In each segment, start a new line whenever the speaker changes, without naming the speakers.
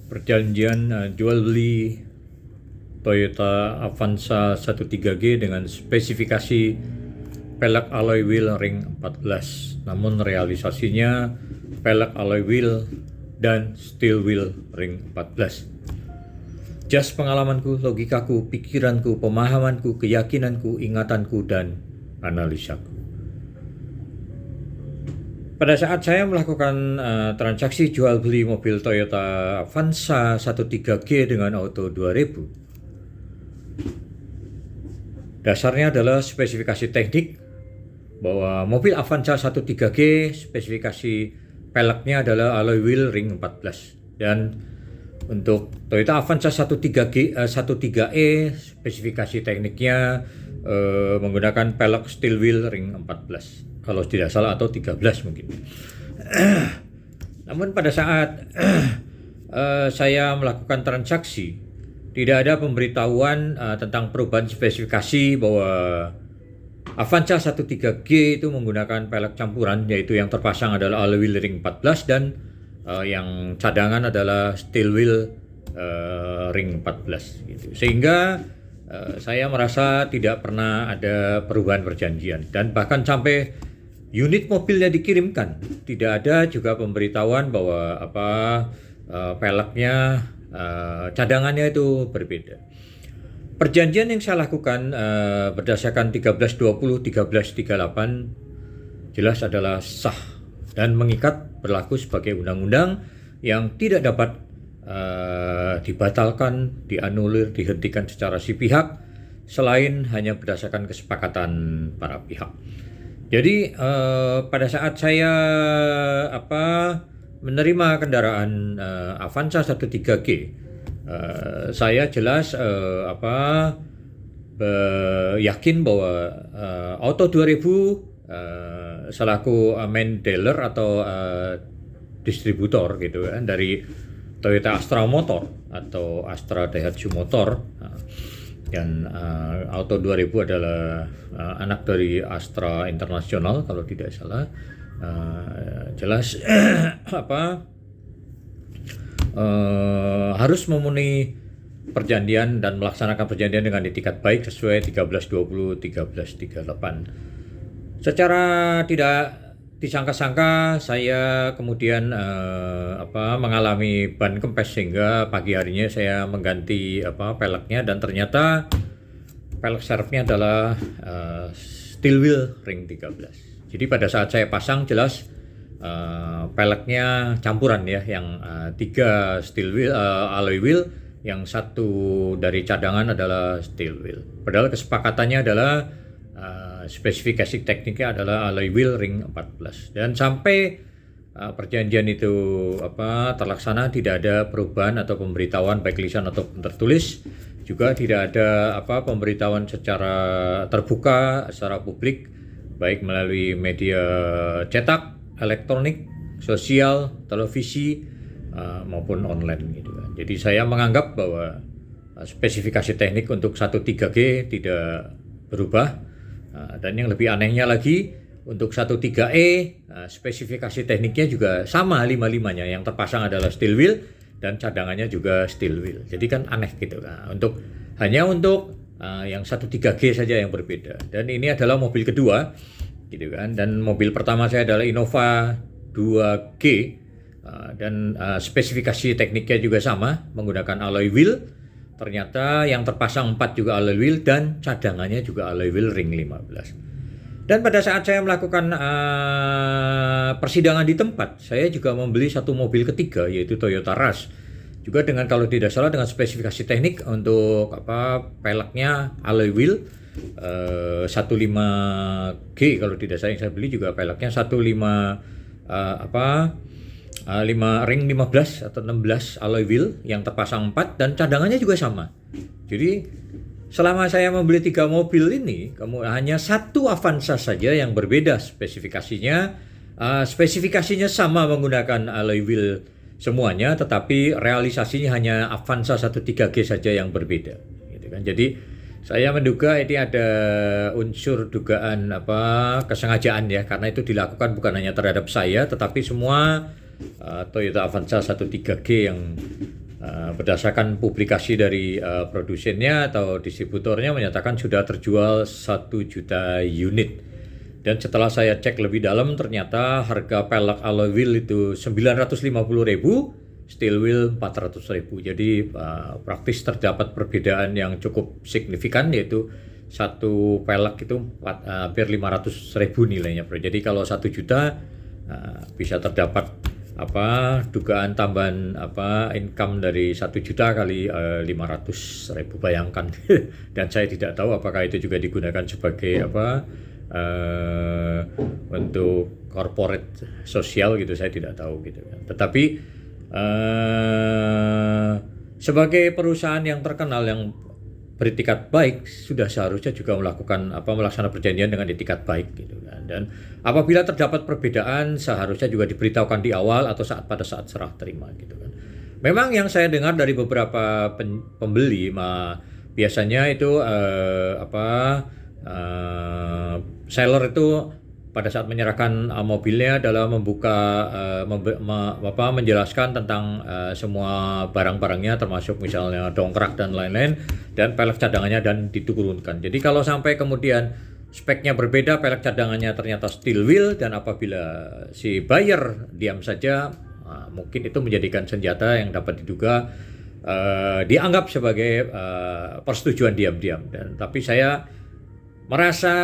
perjanjian jual beli Toyota Avanza 13G dengan spesifikasi pelek alloy wheel ring 14, namun realisasinya pelek alloy wheel dan steel wheel ring 14. Jas pengalamanku, logikaku, pikiranku, pemahamanku, keyakinanku, ingatanku, dan analisaku. Pada saat saya melakukan transaksi jual beli mobil Toyota Avanza 13G dengan Auto 2000, dasarnya adalah spesifikasi teknik bahwa mobil Avanza 13G spesifikasi peleknya adalah alloy wheel ring 14, dan untuk Toyota Avanza 13G 13E spesifikasi tekniknya menggunakan pelek steel wheel ring 14 kalau tidak salah, atau 13 mungkin. Namun pada saat saya melakukan transaksi, tidak ada pemberitahuan tentang perubahan spesifikasi bahwa Avanza 13G itu menggunakan pelek campuran, yaitu yang terpasang adalah alloy wheel ring 14 dan yang cadangan adalah steel wheel ring 14 gitu. Sehingga saya merasa tidak pernah ada perubahan perjanjian, dan bahkan sampai unit mobilnya dikirimkan tidak ada juga pemberitahuan bahwa peleknya cadangannya itu berbeda. Perjanjian yang saya lakukan berdasarkan 1320 1338 jelas adalah sah dan mengikat, berlaku sebagai undang-undang yang tidak dapat dibatalkan, dianulir, dihentikan secara sepihak selain hanya berdasarkan kesepakatan para pihak. Jadi pada saat saya menerima kendaraan Avanza 13G, saya jelas yakin bahwa Auto 2000 selaku main dealer atau distributor gitu kan dari Toyota Astra Motor atau Astra Daihatsu Motor, dan Auto 2000 adalah anak dari Astra Internasional kalau tidak salah. Jelas harus memenuhi perjanjian dan melaksanakan perjanjian dengan itikat baik sesuai 1320 1338. Secara tidak disangka-sangka saya kemudian mengalami ban kempes, sehingga pagi harinya saya mengganti peleknya, dan ternyata pelek serepnya adalah steel wheel ring 13. Jadi pada saat saya pasang jelas peleknya campuran ya, yang 3 steel wheel alloy wheel, yang 1 dari cadangan adalah steel wheel. Padahal kesepakatannya adalah spesifikasi tekniknya adalah alloy wheel ring 14, dan sampai perjanjian itu terlaksana tidak ada perubahan atau pemberitahuan baik lisan ataupun tertulis. Juga tidak ada pemberitahuan secara terbuka secara publik, baik melalui media cetak, elektronik, sosial, televisi maupun online gitu kan. Jadi saya menganggap bahwa spesifikasi teknik untuk 13G tidak berubah. Dan yang lebih anehnya lagi, untuk 13E spesifikasi tekniknya juga sama 5-5-nya, yang terpasang adalah steel wheel dan cadangannya juga steel wheel. Jadi kan aneh gitu kan. Hanya untuk yang 13G saja yang berbeda. Dan ini adalah mobil kedua gitu kan. Dan mobil pertama saya adalah Innova 2G, dan spesifikasi tekniknya juga sama, menggunakan alloy wheel. Ternyata yang terpasang 4 juga alloy wheel dan cadangannya juga alloy wheel ring 15. Dan pada saat saya melakukan persidangan di tempat, saya juga membeli satu mobil ketiga, yaitu Toyota Rush. Juga dengan, kalau tidak salah, dengan spesifikasi teknik untuk peleknya alloy wheel 15G kalau tidak salah, yang saya beli juga peleknya 5 ring 15 atau 16 alloy wheel yang terpasang 4, dan cadangannya juga sama. Jadi selama saya membeli 3 mobil ini, hanya 1 Avanza saja yang berbeda spesifikasinya. Spesifikasinya sama menggunakan alloy wheel semuanya, tetapi realisasinya hanya Avanza 13G saja yang berbeda gitu kan. Jadi saya menduga ini ada unsur dugaan kesengajaan ya, karena itu dilakukan bukan hanya terhadap saya, tetapi semua Toyota Avanza 13G yang berdasarkan publikasi dari produsennya atau distributornya menyatakan sudah terjual 1 juta unit. Dan setelah saya cek lebih dalam ternyata harga pelek alloy wheel itu 950.000, steel wheel 400.000. Jadi praktis terdapat perbedaan yang cukup signifikan, yaitu satu pelek itu hampir 500.000 nilainya, bro. Jadi kalau 1 juta bisa terdapat dugaan tambahan income dari 1 juta kali 500.000, bayangkan. Dan saya tidak tahu apakah itu juga digunakan sebagai untuk corporate sosial gitu, saya tidak tahu gitu kan. Tetapi sebagai perusahaan yang terkenal yang beretikat baik sudah seharusnya juga melaksanakan perjanjian dengan etikat baik gitu kan. Dan apabila terdapat perbedaan seharusnya juga diberitahukan di awal atau pada saat serah terima gitu kan. Memang yang saya dengar dari beberapa pembeli biasanya itu seller itu pada saat menyerahkan mobilnya adalah menjelaskan tentang semua barang-barangnya, termasuk misalnya dongkrak dan lain-lain, dan pelek cadangannya, dan diturunkan. Jadi kalau sampai kemudian speknya berbeda, pelek cadangannya ternyata steel wheel, dan apabila si buyer diam saja, mungkin itu menjadikan senjata yang dapat diduga dianggap sebagai persetujuan diam-diam. Tapi saya merasa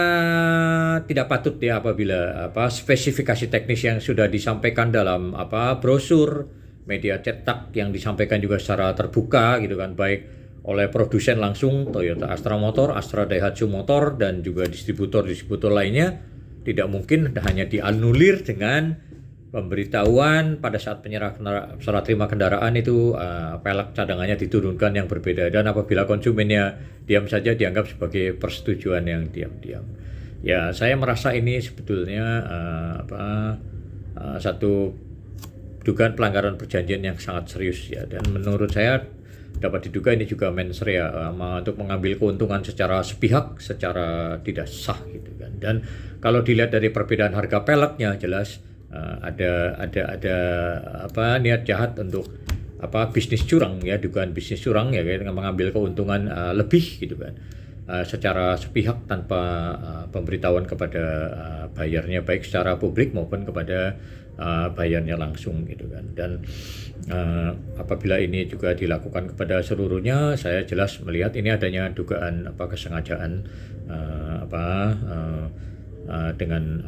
tidak patut ya apabila spesifikasi teknis yang sudah disampaikan dalam brosur media cetak yang disampaikan juga secara terbuka gitu kan, baik oleh produsen langsung Toyota Astra Motor, Astra Daihatsu Motor, dan juga distributor lainnya, tidak mungkin hanya dianulir dengan pemberitahuan pada saat serah terima kendaraan itu pelek cadangannya diturunkan yang berbeda, dan apabila konsumennya diam saja dianggap sebagai persetujuan yang diam-diam. Ya, saya merasa ini sebetulnya satu dugaan pelanggaran perjanjian yang sangat serius ya, dan menurut saya dapat diduga ini juga mens rea untuk mengambil keuntungan secara sepihak, secara tidak sah gitu kan. Dan kalau dilihat dari perbedaan harga peleknya, jelas ada niat jahat untuk bisnis curang ya, dugaan bisnis curang ya, dengan mengambil keuntungan lebih gitu kan, secara sepihak tanpa pemberitahuan kepada bayarnya, baik secara publik maupun kepada bayarnya langsung gitu kan. Dan apabila ini juga dilakukan kepada seluruhnya, saya jelas melihat ini adanya dugaan kesengajaan dengan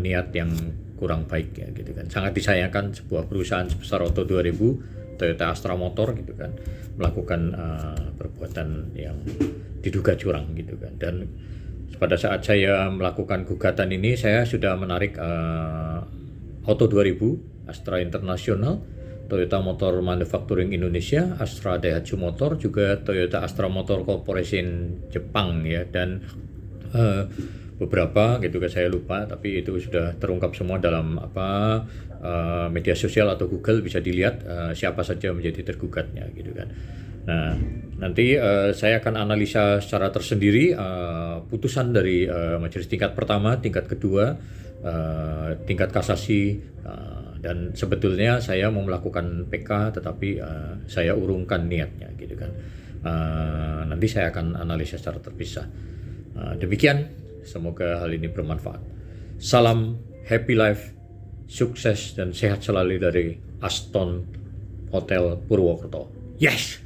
niat yang kurang baik ya gitu kan. Sangat disayangkan sebuah perusahaan sebesar Auto 2000, Toyota Astra Motor gitu kan, melakukan perbuatan yang diduga curang gitu kan. Dan pada saat saya melakukan gugatan ini, saya sudah menarik Auto 2000, Astra International, Toyota Motor Manufacturing Indonesia, Astra Daihatsu Motor, juga Toyota Astra Motor Corporation Jepang ya, dan beberapa gitu kan, saya lupa, tapi itu sudah terungkap semua dalam media sosial atau Google, bisa dilihat siapa saja menjadi tergugatnya gitu kan. Nah, nanti saya akan analisa secara tersendiri putusan dari majelis tingkat pertama, tingkat kedua, tingkat kasasi, dan sebetulnya saya mau melakukan PK, tetapi saya urungkan niatnya gitu kan. Nanti saya akan analisa secara terpisah. Demikian. Semoga hal ini bermanfaat. Salam happy life, sukses dan sehat selalu dari Aston Hotel Purwokerto. Yes!